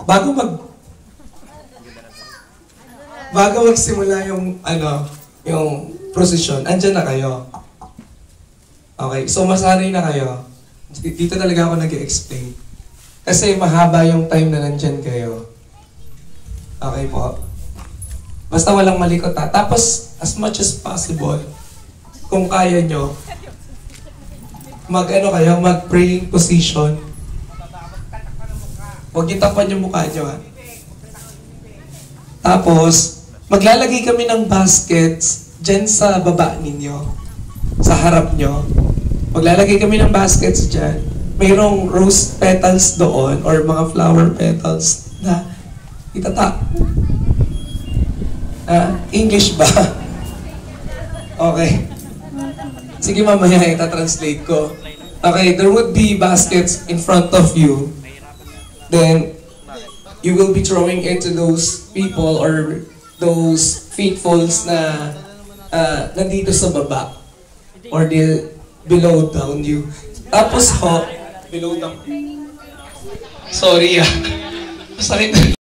bago magsimula yung, yung procession, andyan na kayo. Okay, so masanay na kayo. Dito talaga ako nag-explain. Kasi mahaba yung time na nandyan kayo. Okay po. Basta walang malikot ha. Tapos, as much as possible, kung kaya nyo, mag-praying position. Huwag itapan yung mukha nyo ha. Tapos, maglalagay kami ng baskets dyan sa baba ninyo. Sa harap nyo. Maglalagay kami ng baskets dyan. Mayroong rose petals doon or mga flower petals na English ba? Okay. Sige mamaya, ita-translate ko. Okay, there would be baskets in front of you. Then, you will be throwing it to those people or those faithfuls na nandito sa baba. Or below down you. Tapos below down. Sorry Masakit.